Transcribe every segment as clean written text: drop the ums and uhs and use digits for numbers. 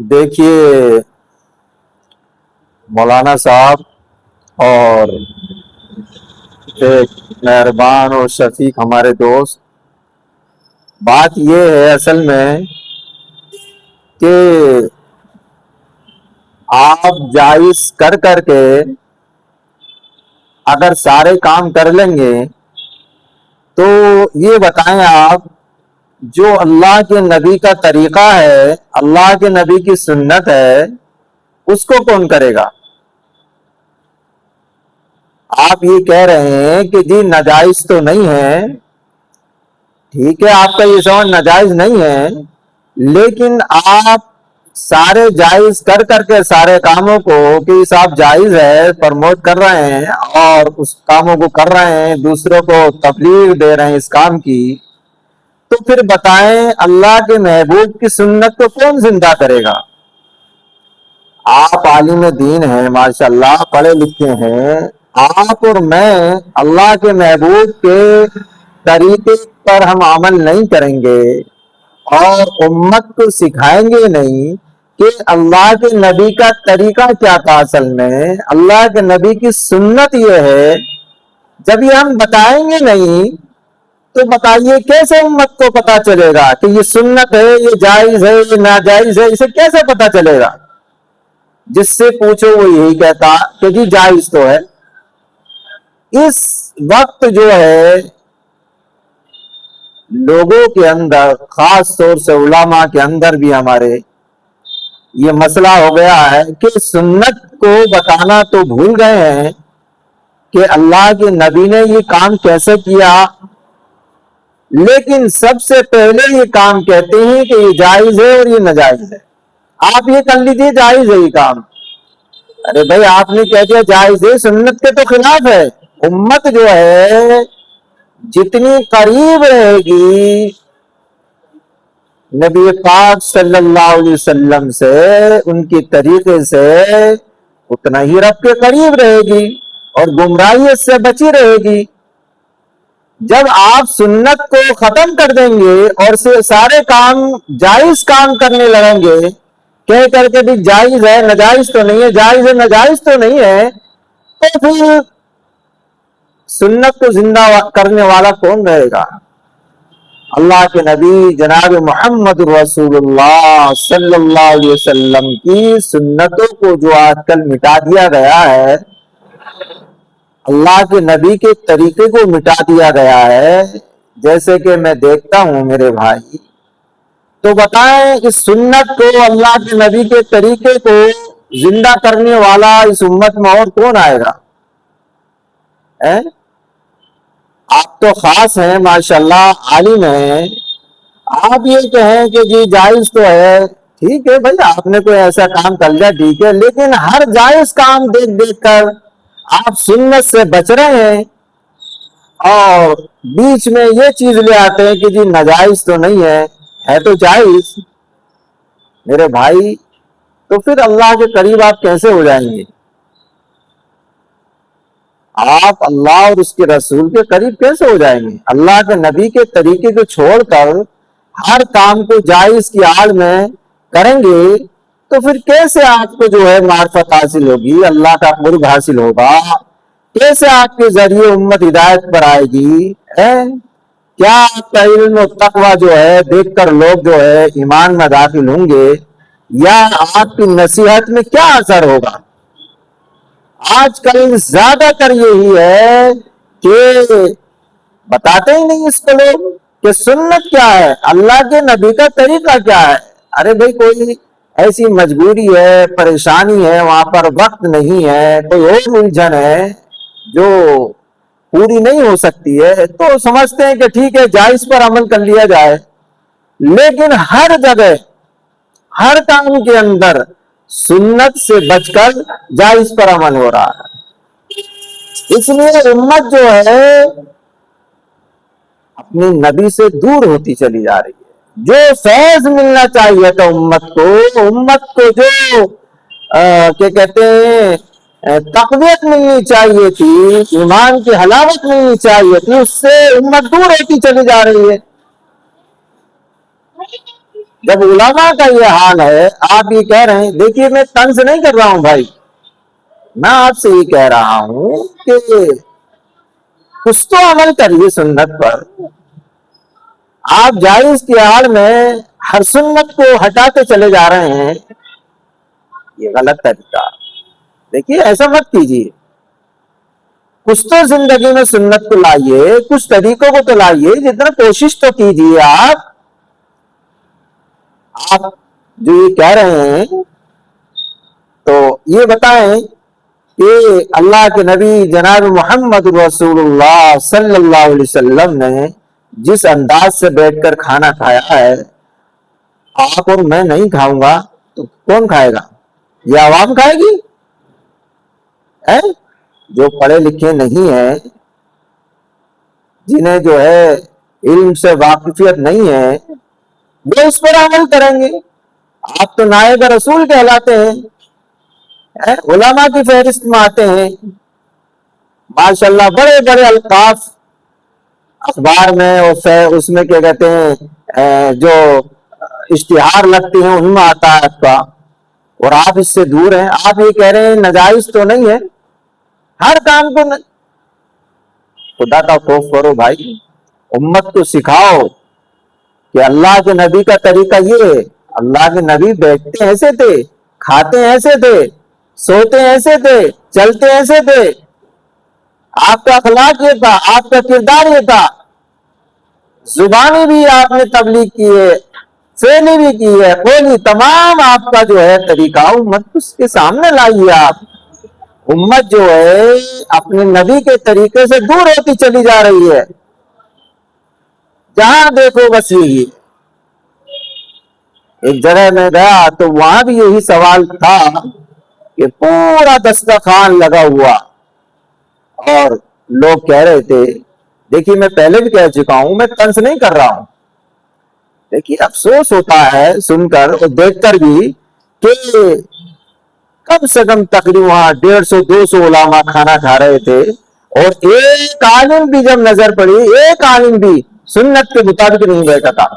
دیکھیے مولانا صاحب اور ایک مہربان اور شفیق ہمارے دوست، بات یہ ہے اصل میں کہ آپ جائز کر کر کے اگر سارے کام کر لیں گے تو یہ بتائیں آپ، جو اللہ کے نبی کا طریقہ ہے، اللہ کے نبی کی سنت ہے، اس کو کون کرے گا؟ آپ یہ کہہ رہے ہیں کہ جی ناجائز تو نہیں ہے، ٹھیک ہے، آپ کا یہ سمجھ ناجائز نہیں ہے، لیکن آپ سارے جائز کر کر کے سارے کاموں کو کہ صاحب جائز ہے پرموٹ کر رہے ہیں اور اس کاموں کو کر رہے ہیں، دوسروں کو تبلیغ دے رہے ہیں اس کام کی، تو پھر بتائیں اللہ کے محبوب کی سنت کو کون زندہ کرے گا؟ آپ عالم دین ہیں، ماشاءاللہ پڑھے لکھے ہیں، آپ اور میں اللہ کے محبوب کے طریقے پر ہم عمل نہیں کریں گے اور امت کو سکھائیں گے نہیں کہ اللہ کے نبی کا طریقہ کیا تھا، اصل میں اللہ کے نبی کی سنت یہ ہے، جب یہ ہم بتائیں گے نہیں تو بتائیے کیسے امت کو پتا چلے گا کہ یہ سنت ہے، یہ جائز ہے، یہ ناجائز ہے؟ اسے کیسے پتا چلے گا؟ جس سے پوچھو وہ یہی کہتا کہ جی جائز تو ہے۔ اس وقت جو ہے لوگوں کے اندر، خاص طور سے علماء کے اندر بھی ہمارے یہ مسئلہ ہو گیا ہے کہ سنت کو بتانا تو بھول گئے ہیں کہ اللہ کے نبی نے یہ کام کیسے کیا، لیکن سب سے پہلے یہ کام کہتے ہیں کہ یہ جائز ہے اور یہ ناجائز ہے، آپ یہ کر لیجیے جائز ہے یہ کام۔ ارے بھائی آپ نے کہہ دیا جائز ہے، سنت کے تو خلاف ہے۔ امت جو ہے جتنی قریب رہے گی نبی پاک صلی اللہ علیہ وسلم سے، ان کے طریقے سے، اتنا ہی رب کے قریب رہے گی اور گمراہیت سے بچی رہے گی۔ جب آپ سنت کو ختم کر دیں گے اور سارے کام جائز کام کرنے لگیں گے کہہ کر کے بھی جائز ہے ناجائز تو نہیں ہے، جائز ہے ناجائز تو نہیں ہے، تو پھر سنت کو زندہ کرنے والا کون رہے گا؟ اللہ کے نبی جناب محمد رسول اللہ صلی اللہ علیہ وسلم کی سنتوں کو جو آج کل مٹا دیا گیا ہے، اللہ کے نبی کے طریقے کو مٹا دیا گیا ہے، جیسے کہ میں دیکھتا ہوں میرے بھائی، تو بتائیں اس سنت کو، اللہ کے نبی کے طریقے کو زندہ کرنے والا اس امت میں اور کون آئے گا؟ آپ تو خاص ہیں، ماشاءاللہ عالم ہیں، آپ یہ کہیں کہ جی جائز تو ہے، ٹھیک ہے بھائی آپ نے کوئی ایسا کام کر لیا ٹھیک ہے، لیکن ہر جائز کام دیکھ دیکھ کر آپ سنت سے بچ رہے ہیں اور بیچ میں یہ چیز لے آتے ہیں کہ جی ناجائز تو نہیں ہے تو جائز۔ میرے بھائی تو پھر اللہ کے قریب آپ کیسے ہو جائیں گے؟ آپ اللہ اور اس کے رسول کے قریب کیسے ہو جائیں گے؟ اللہ کے نبی کے طریقے کو چھوڑ کر ہر کام کو جائز کی آڑ میں کریں گے تو پھر کیسے آپ کو جو ہے معرفت حاصل ہوگی، اللہ کا قرب حاصل ہوگا، کیسے آپ کے ذریعے امت ہدایت پر آئے گی؟ کیا آپ کا علم و تقوی جو ہے دیکھ کر لوگ جو ہے ایمان میں داخل ہوں گے، یا آپ کی نصیحت میں کیا اثر ہوگا؟ آج کل زیادہ تر یہی ہے کہ بتاتے ہی نہیں اس کو لوگ کہ سنت کیا ہے، اللہ کے نبی کا طریقہ کیا ہے۔ ارے بھائی کوئی ایسی مجبوری ہے، پریشانی ہے، وہاں پر وقت نہیں ہے، کوئی اور الجھن ہے جو پوری نہیں ہو سکتی ہے، تو سمجھتے ہیں کہ ٹھیک ہے جائز پر عمل کر لیا جائے، لیکن ہر جگہ ہر کام کے اندر سنت سے بچ کر جائز پر عمل ہو رہا ہے۔ اس لیے امت جو ہے اپنی نبی سے دور ہوتی چلی جا رہی ہے۔ جو فیض ملنا چاہیے تھا امت کو جو کیا کہتے ہیں تقویت ملنی چاہیے تھی، ایمان کی حلاوت ملنی چاہیے تھی، اس سے امت دور ہوتی چلی جا رہی ہے۔ جب علماء کا یہ حال ہے، آپ یہ کہہ رہے ہیں، دیکھیے میں طنز نہیں کر رہا ہوں بھائی، میں آپ سے یہ کہہ رہا ہوں کہ کچھ تو عمل کریے سنت پر. آپ جائز کی آڑ میں ہر سنت کو ہٹاتے چلے جا رہے ہیں، یہ غلط طریقہ. دیکھیے ایسا مت کیجیے، کچھ تو زندگی میں سنت کو لائیے، کچھ طریقوں کو تو لائیے، جتنا کوشش تو کیجیے. آپ جو یہ کہہ رہے ہیں تو یہ بتائیں کہ اللہ کے نبی جناب محمد رسول اللہ صلی اللہ علیہ وسلم نے جس انداز سے بیٹھ کر کھانا کھایا ہے، آپ اور میں نہیں کھاؤں گا تو کون کھائے گا؟ یہ عوام کھائے گی؟ جو پڑھے لکھے نہیں ہیں، جنہیں جو ہے علم سے واقفیت نہیں ہے، وہ اس پر عمل کریں گے. آپ تو نائب رسول کہلاتے ہیں، علماء کی فہرست میں آتے ہیں، ماشاءاللہ بڑے بڑے الطاف اخبار میں اور اس میں کیا کہتے ہیں جو اشتہار لگتے ہیں ان میں آتا ہے آپ کا، اور آپ اس سے دور ہیں. آپ یہ کہہ رہے ہیں نجائز تو نہیں ہے، ہر کام کو خدا کا خوف کرو بھائی، امت کو سکھاؤ کہ اللہ کے نبی کا طریقہ یہ ہے. اللہ کے نبی بیٹھتے ایسے تھے، کھاتے ایسے تھے، سوتے ایسے تھے، چلتے ایسے تھے. آپ کا اخلاق یہ تھا، آپ کا کردار یہ تھا. زبانی بھی آپ نے تبلیغ کی ہے، فعلی بھی کی ہے، قولی، تمام آپ کا جو ہے طریقہ امت اس کے سامنے لائیے. آپ امت جو ہے اپنے نبی کے طریقے سے دور ہوتی چلی جا رہی ہے، جہاں دیکھو بس یہی. ایک جگہ میں گیا تو وہاں بھی یہی سوال تھا کہ پورا دسترخوان لگا ہوا، اور لوگ کہہ رہے تھے، دیکھیے میں پہلے بھی کہہ چکا ہوں، میں طنز نہیں کر رہا ہوں. دیکھیے افسوس ہوتا ہے سن کر اور دیکھ کر بھی کہ کم سے کم تقریباً وہاں 150-200 علماء کھانا کھا رہے تھے، اور ایک عالم بھی جب نظر پڑی، ایک عالم بھی سنت کے مطابق نہیں بیٹھا تھا.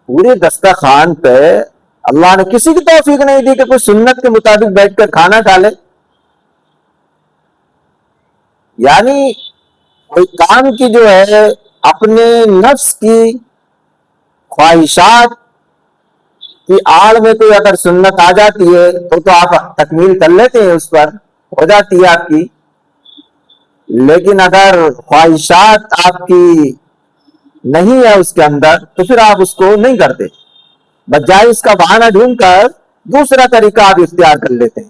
پورے دسترخوان پہ اللہ نے کسی کی توفیق نہیں دی کہ کوئی سنت کے مطابق بیٹھ کر کھانا کھا لے. یعنی کوئی کام کی جو ہے اپنے نفس کی خواہشات کی آڑ میں کوئی اگر سنت آ جاتی ہے تو آپ تکمیل کر لیتے ہیں، اس پر ہو جاتی ہے آپ کی. لیکن اگر خواہشات آپ کی نہیں ہے اس کے اندر تو پھر آپ اس کو نہیں کرتے، بجائے اس کا بہانہ ڈھونڈ کر دوسرا طریقہ آپ اختیار کر لیتے ہیں.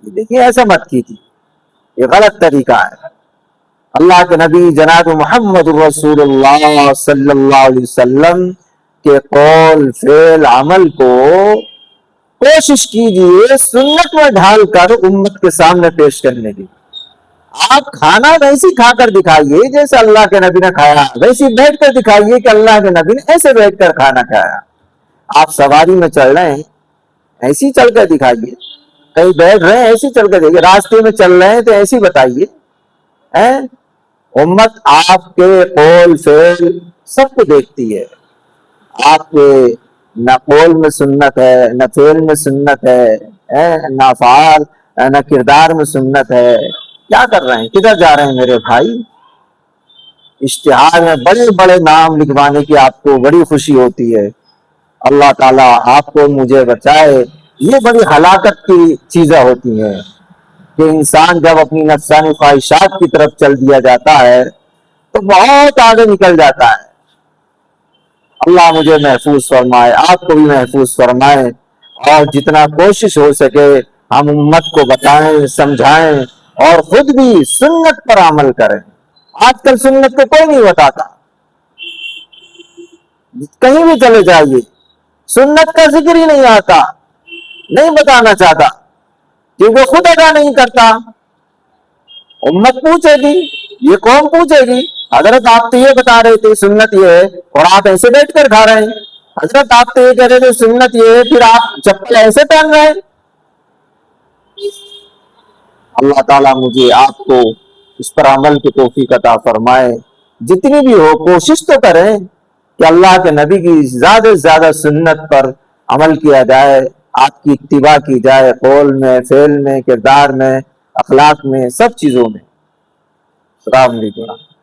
دیکھیے ایسا مت کیجیے، یہ غلط طریقہ ہے. اللہ کے نبی جناب محمد رسول اللہ صلی اللہ علیہ وسلم کے قول، فعل، عمل کو کوشش کیجیے سنت میں ڈھال کر امت کے سامنے پیش کرنے کی. آپ کھانا ویسی کھا کر دکھائیے جیسے اللہ کے نبی نے کھایا، ویسی بیٹھ کر دکھائیے کہ اللہ کے نبی نے ایسے بیٹھ کر کھانا کھایا. آپ سواری میں چل رہے ہیں، ایسی چل کر دکھائیے. کہیں بیٹھ رہے ہیں، ایسی چل کر دیکھیے. راستے میں چل رہے ہیں تو ایسی بتائیے. امت آپ کے قول، فعل سب کو دیکھتی ہے. آپ کے نہ قول میں سنت ہے، نہ فعل میں سنت ہے، نہ افعال نہ کردار میں سنت ہے. کیا کر رہے ہیں، کدھر جا رہے ہیں میرے بھائی؟ اشتہار میں بڑے بڑے نام لکھوانے کی آپ کو بڑی خوشی ہوتی ہے. اللہ تعالیٰ آپ کو مجھے بچائے. یہ بڑی ہلاکت کی چیزیں ہوتی ہیں کہ انسان جب اپنی نفسانی خواہشات کی طرف چل دیا جاتا ہے تو بہت آگے نکل جاتا ہے. اللہ مجھے محفوظ فرمائے، آپ کو بھی محفوظ فرمائے، اور جتنا کوشش ہو سکے ہم امت کو بتائیں، سمجھائیں، اور خود بھی سنت پر عمل کریں. آج کل سنت کو کوئی نہیں بتاتا، کہیں بھی چلے جائیے سنت کا ذکر ہی نہیں آتا، نہیں بتانا چاہتا کیونکہ خود ادا نہیں کرتا. امت پوچھے گی، یہ قوم پوچھے گی، حضرت آپ تو یہ بتا رہے تھے سنت یہ ہے اور آپ ایسے بیٹھ کر کھا رہے ہیں. حضرت آپ تو یہ کہہ رہے تھے سنت یہ ہے، پھر آپ چپل ایسے پہن رہے ہیں. اللہ تعالیٰ مجھے آپ کو اس پر عمل کی توفیق عطا فرمائے. جتنی بھی ہو کوشش تو کریں کہ اللہ کے نبی کی زیادہ سے زیادہ سنت پر عمل کیا جائے، آپ کی اتباع کی جائے، قول میں، فعل میں، کردار میں، اخلاق میں، سب چیزوں میں۔ السلام علیکم۔